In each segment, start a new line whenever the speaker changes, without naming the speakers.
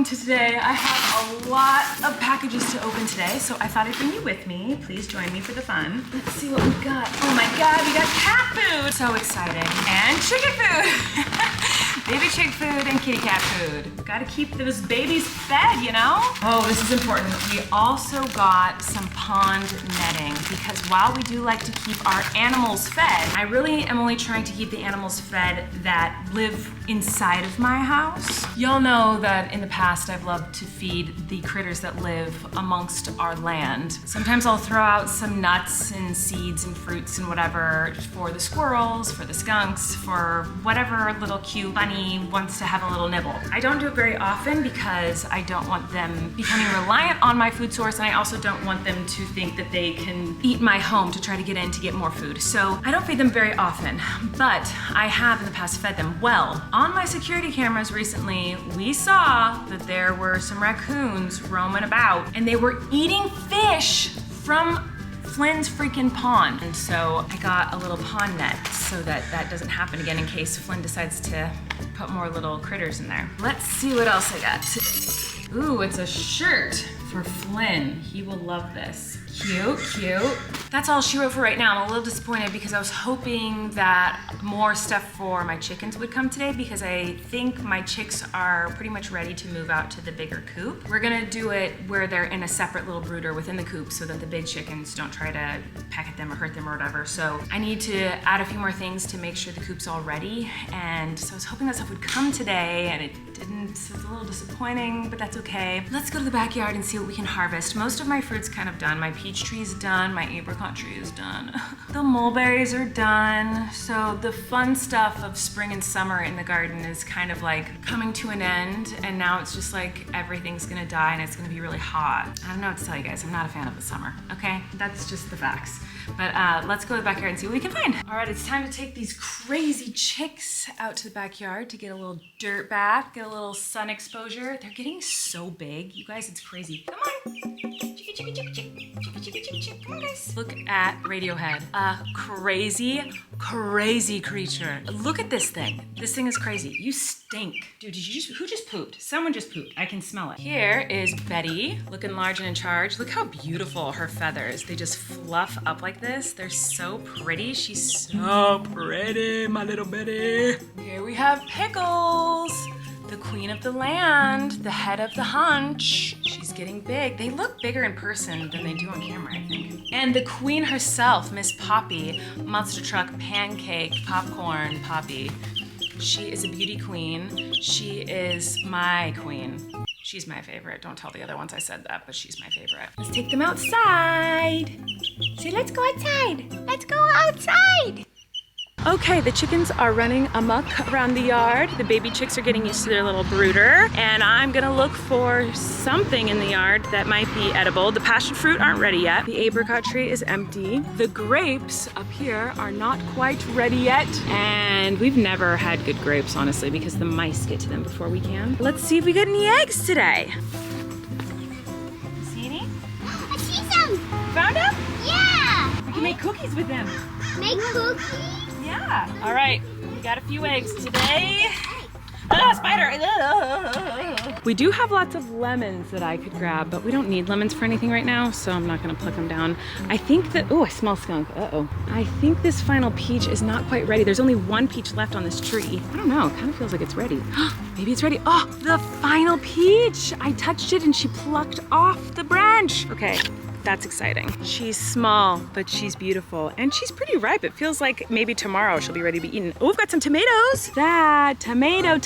to today. I have a lot of packages to open today, so I thought I'd bring you with me. Please join me for the fun. Let's see what we've got. Oh my God, we got cat food. So exciting. And chicken food. Baby chick food and kitty cat food. Gotta keep those babies fed, you know? Oh, this is important. We also got some pond netting because while we do like to keep our animals fed, I really am only trying to keep the animals fed that live inside of my house. Y'all know that in the past I've loved to feed the critters that live amongst our land. Sometimes I'll throw out some nuts and seeds and fruits and whatever for the squirrels, for the skunks, for whatever little cute bunny wants to have a little nibble. I don't do it very often because I don't want them becoming reliant on my food source, and I also don't want them to think that they can eat my home to try to get in to get more food. So I don't feed them very often, but I have in the past fed them well. On my security cameras recently, we saw that there were some raccoons roaming about and they were eating fish from Flynn's freaking pond. And so I got a little pond net so that that doesn't happen again in case Flynn decides to put more little critters in there. Let's see what else I got today. Ooh, it's a shirt for Flynn. He will love this. Cute, cute. That's all she wrote for right now. I'm a little disappointed because I was hoping that more stuff for my chickens would come today because I think my chicks are pretty much ready to move out to the bigger coop. We're gonna do it where they're in a separate little brooder within the coop so that the big chickens don't try to peck at them or hurt them or whatever. So I need to add a few more things to make sure the coop's all ready. And so I was hoping that stuff would come today and it didn't, so it's a little disappointing, but that's okay. Let's go to the backyard and see what we can harvest. Most of my fruit's kind of done. My peach tree is done, my apricot tree is done. The mulberries are done. So the fun stuff of spring and summer in the garden is kind of like coming to an end, and now it's just like everything's gonna die and it's gonna be really hot. I don't know what to tell you guys, I'm not a fan of the summer, okay? That's just the facts. But let's go to the backyard and see what we can find. All right, it's time to take these crazy chicks out to the backyard to get a little dirt bath, get a little sun exposure. They're getting so big. You guys, it's crazy. Come on. Chicka, chicka, chicka, chicka, chicka, chicka, chicka, chicka. Come on, guys. Look at Radiohead. A crazy, crazy creature. Look at this thing. This thing is crazy. You stink. Dude, who just pooped? Someone just pooped. I can smell it. Here is Betty, looking large and in charge. Look how beautiful her feathers. They just fluff up like this. They're so pretty. She's so pretty, my little Betty. Here we have Pickles, the queen of the land, the head of the hunch. She's getting big. They look bigger in person than they do on camera, I think. And the queen herself, Miss Poppy, monster truck, pancake, popcorn, Poppy. She is a beauty queen. She is my queen. She's my favorite. Don't tell the other ones I said that, but she's my favorite. Let's take them outside. Say, let's go outside. Let's go outside. Okay, the chickens are running amok around the yard. The baby chicks are getting used to their little brooder, and I'm gonna look for something in the yard that might be edible. The passion fruit aren't ready yet. The apricot tree is empty. The grapes up here are not quite ready yet, and we've never had good grapes, honestly, because the mice get to them before we can. Let's see if we get any eggs today. See any?
I see some.
Found them?
Yeah.
We can make cookies with them.
Make cookies?
Yeah. All right, we got a few eggs today. Ah, spider! We do have lots of lemons that I could grab, but we don't need lemons for anything right now, so I'm not gonna pluck them down. I think that, oh, I smell skunk, uh-oh. I think this final peach is not quite ready. There's only one peach left on this tree. I don't know, it kind of feels like it's ready. Maybe it's ready. Oh, the final peach! I touched it and she plucked off the branch. Okay. That's exciting. She's small, but she's beautiful. And she's pretty ripe. It feels like maybe tomorrow she'll be ready to be eaten. Oh, we've got some tomatoes. That tomato.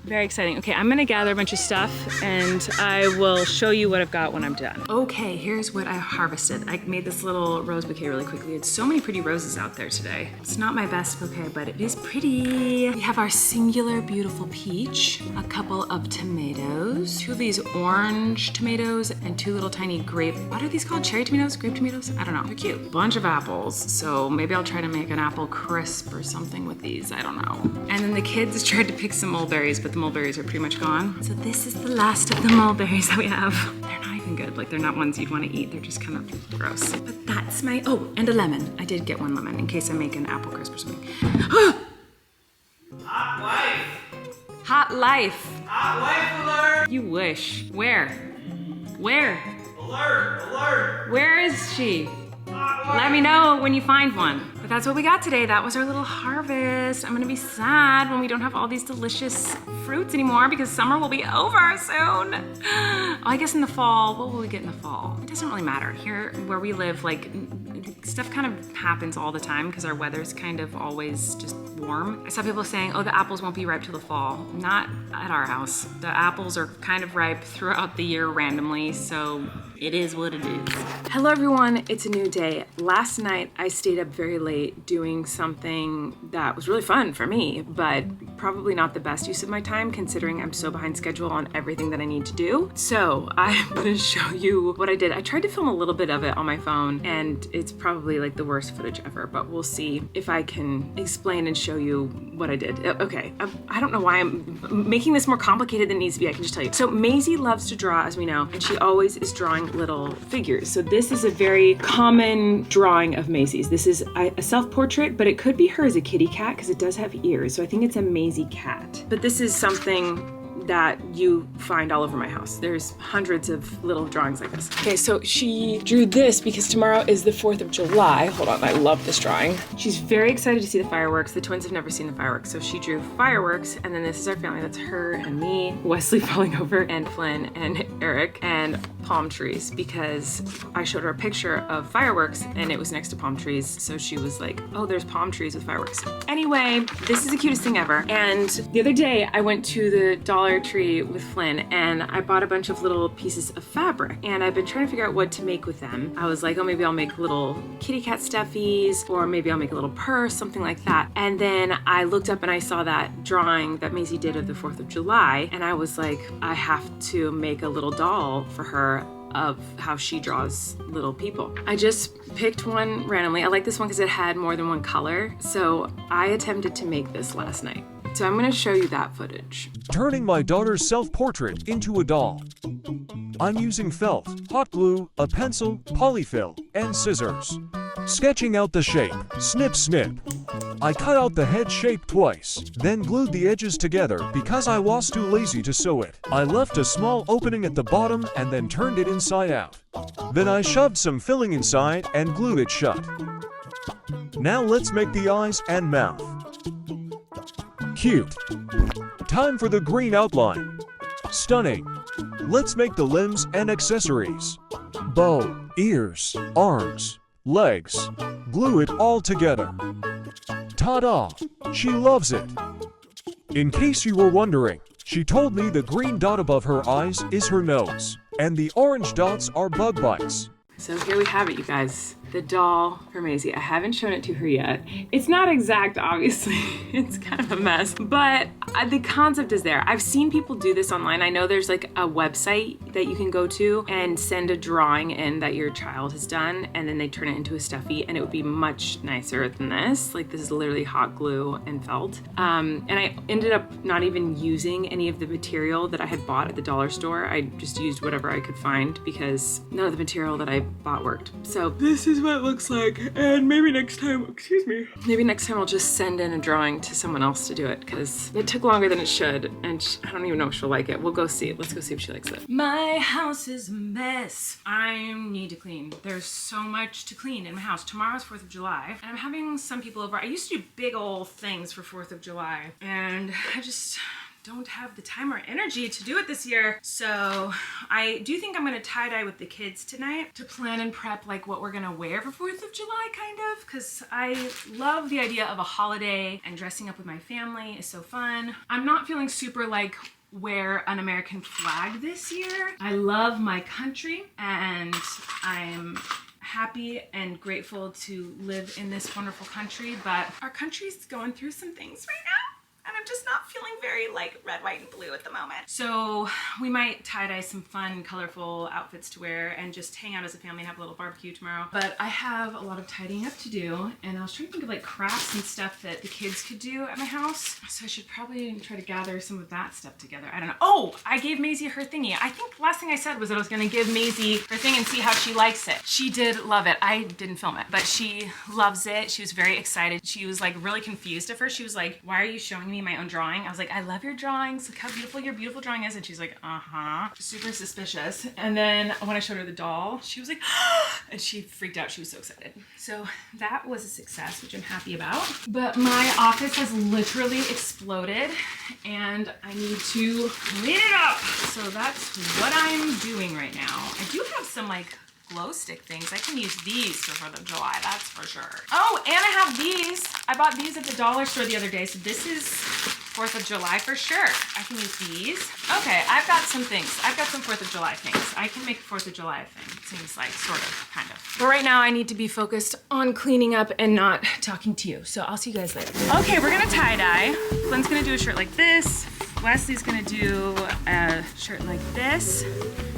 Very exciting. Okay, I'm gonna gather a bunch of stuff and I will show you what I've got when I'm done. Okay, here's what I harvested. I made this little rose bouquet really quickly. It's so many pretty roses out there today. It's not my best bouquet, but it is pretty. We have our singular beautiful peach, a couple of tomatoes, 2 of these orange tomatoes, and 2 little tiny grape. What are these called? Cherry tomatoes? Grape tomatoes? I don't know. They're cute. Bunch of apples. So maybe I'll try to make an apple crisp or something with these. I don't know. And then the kids tried to pick some mulberries, but the mulberries are pretty much gone. So this is the last of the mulberries that we have. They're not even good. Like, they're not ones you'd want to eat. They're just kind of gross. But that's my, oh, and a lemon. I did get 1 lemon in case I make an apple crisp or something.
Hot wife!
Hot life.
Hot wife alert!
You wish. Where? Where?
Alert! Alert!
Where is she?
Hot wife!
Let me know when you find one. But that's what we got today. That was our little harvest. I'm gonna be sad when we don't have all these delicious fruits anymore because summer will be over soon. Oh, I guess in the fall, what will we get in the fall? It doesn't really matter. Here where we live, like, stuff kind of happens all the time because our weather's kind of always just warm. I saw people saying, oh, the apples won't be ripe till the fall. Not at our house. The apples are kind of ripe throughout the year randomly, so it is what it is. Hello everyone, it's a new day. Last night I stayed up very late doing something that was really fun for me, but probably not the best use of my time considering I'm so behind schedule on everything that I need to do. So I'm gonna show you what I did. I tried to film a little bit of it on my phone and it's probably like the worst footage ever, but we'll see if I can explain and show you what I did. Okay, I don't know why I'm making this more complicated than it needs to be, I can just tell you. So Maisie loves to draw, as we know, and she always is drawing little figures. So this is a very common drawing of Maisie's. This is a self-portrait, but it could be her as a kitty cat because it does have ears. So I think it's a Maisie cat. But this is something that you find all over my house. There's hundreds of little drawings like this. Okay, so she drew this because tomorrow is the 4th of July. Hold on, I love this drawing. She's very excited to see the fireworks. The twins have never seen the fireworks, so she drew fireworks, and then this is our family. That's her and me, Wesley falling over, and Flynn and Eric, and palm trees, because I showed her a picture of fireworks and it was next to palm trees, so she was like, oh, there's palm trees with fireworks. Anyway, this is the cutest thing ever. And the other day I went to the Dollar Tree with Flynn and I bought a bunch of little pieces of fabric and I've been trying to figure out what to make with them. I was like, oh, maybe I'll make little kitty cat stuffies, or maybe I'll make a little purse, something like that. And then I looked up and I saw that drawing that Maisie did of the 4th of July, and I was like, I have to make a little doll for her of how she draws little people. I just picked one randomly. I like this one because it had more than one color, so I attempted to make this last night. So I'm gonna show you that footage.
Turning my daughter's self-portrait into a doll. I'm using felt, hot glue, a pencil, polyfill, and scissors. Sketching out the shape, snip snip. I cut out the head shape twice, then glued the edges together because I was too lazy to sew it. I left a small opening at the bottom and then turned it inside out. Then I shoved some filling inside and glued it shut. Now let's make the eyes and mouth. Cute. Time for the green outline. Stunning. Let's make the limbs and accessories. Bow, ears, arms, legs. Glue it all together. Ta-da! She loves it. In case you were wondering, she told me the green dot above her eyes is her nose, and the orange dots are bug bites.
So here we have it, you guys. The doll for Maisie. I haven't shown it to her yet. It's not exact, obviously. It's kind of a mess, but the concept is there. I've seen people do this online. I know there's like a website that you can go to and send a drawing in that your child has done, and then they turn it into a stuffy, and it would be much nicer than this. Like, this is literally hot glue and felt. And I ended up not even using any of the material that I had bought at the dollar store. I just used whatever I could find because none of the material that I bought worked. So this is what it looks like, and maybe next time, maybe next time I'll just send in a drawing to someone else to do it because it took longer than it should, and I don't even know if she'll like it. We'll go see. Let's go see if she likes it. My house is a mess. I need to clean. There's so much to clean in my house. Tomorrow's 4th of July, and I'm having some people over. I used to do big old things for 4th of July, and I just don't have the time or energy to do it this year. So I do think I'm gonna tie-dye with the kids tonight to plan and prep like what we're gonna wear for 4th of July, kind of, because I love the idea of a holiday, and dressing up with my family is so fun. I'm not feeling super like wear an American flag this year. I love my country and I'm happy and grateful to live in this wonderful country, but our country's going through some things right now. And I'm just not feeling very like red, white, and blue at the moment. So we might tie-dye some fun, colorful outfits to wear and just hang out as a family and have a little barbecue tomorrow. But I have a lot of tidying up to do, and I was trying to think of like crafts and stuff that the kids could do at my house. So I should probably try to gather some of that stuff together. I don't know. Oh, I gave Maisie her thingy. I think the last thing I said was that I was gonna give Maisie her thing and see how she likes it. She did love it. I didn't film it, but she loves it. She was very excited. She was like really confused at first. She was like, why are you showing me my my own drawing. I was like, I love your drawings. Look how beautiful your beautiful drawing is. And she's like, uh-huh. Super suspicious. And then when I showed her the doll, she was like, and she freaked out. She was so excited. So that was a success, which I'm happy about. But my office has literally exploded and I need to clean it up. So that's what I'm doing right now. I do have some like glow stick things. I can use these for 4th of July, that's for sure. Oh, and I have these. I bought these at the dollar store the other day, so this is 4th of July for sure. I can use these. Okay, I've got some things. I've got some 4th of July things. I can make a 4th of July thing. It seems like, sort of, kind of. But right now I need to be focused on cleaning up and not talking to you. So I'll see you guys later. Okay, we're gonna tie-dye. Flynn's gonna do a shirt like this. Wesley's gonna do a shirt like this.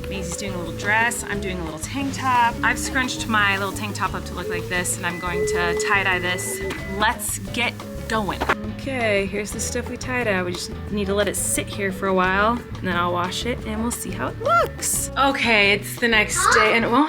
Maisie's doing a little dress. I'm doing a little tank top. I've scrunched my little tank top up to look like this, and I'm going to tie-dye this. Let's get going. Okay, here's the stuff we tie-dye. We just need to let it sit here for a while, and then I'll wash it, and we'll see how it looks. Okay, it's the next day, and well,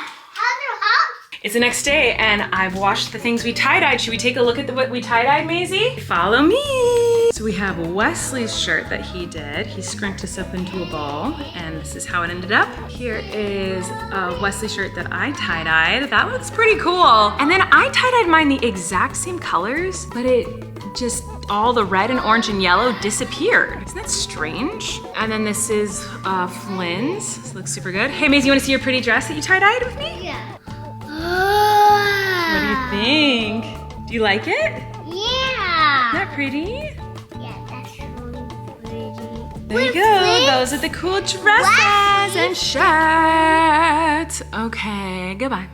it's the next day, and I've washed the things we tie-dyed. Should we take a look at what we tie-dyed, Maisie? Follow me. So we have Wesley's shirt that he did. He scrunched this up into a ball, and this is how it ended up. Here is a Wesley shirt that I tie-dyed. That looks pretty cool. And then I tie-dyed mine the exact same colors, but it just, all the red and orange and yellow disappeared. Isn't that strange? And then this is Flynn's. This looks super good. Hey, Maisie, you wanna see your pretty dress that you tie-dyed with me?
Yeah.
What do you think? Do you like it?
Yeah.
Isn't that pretty?
Yeah, that's really pretty.
There you go. Those are the cool dresses and shirts. Okay, goodbye.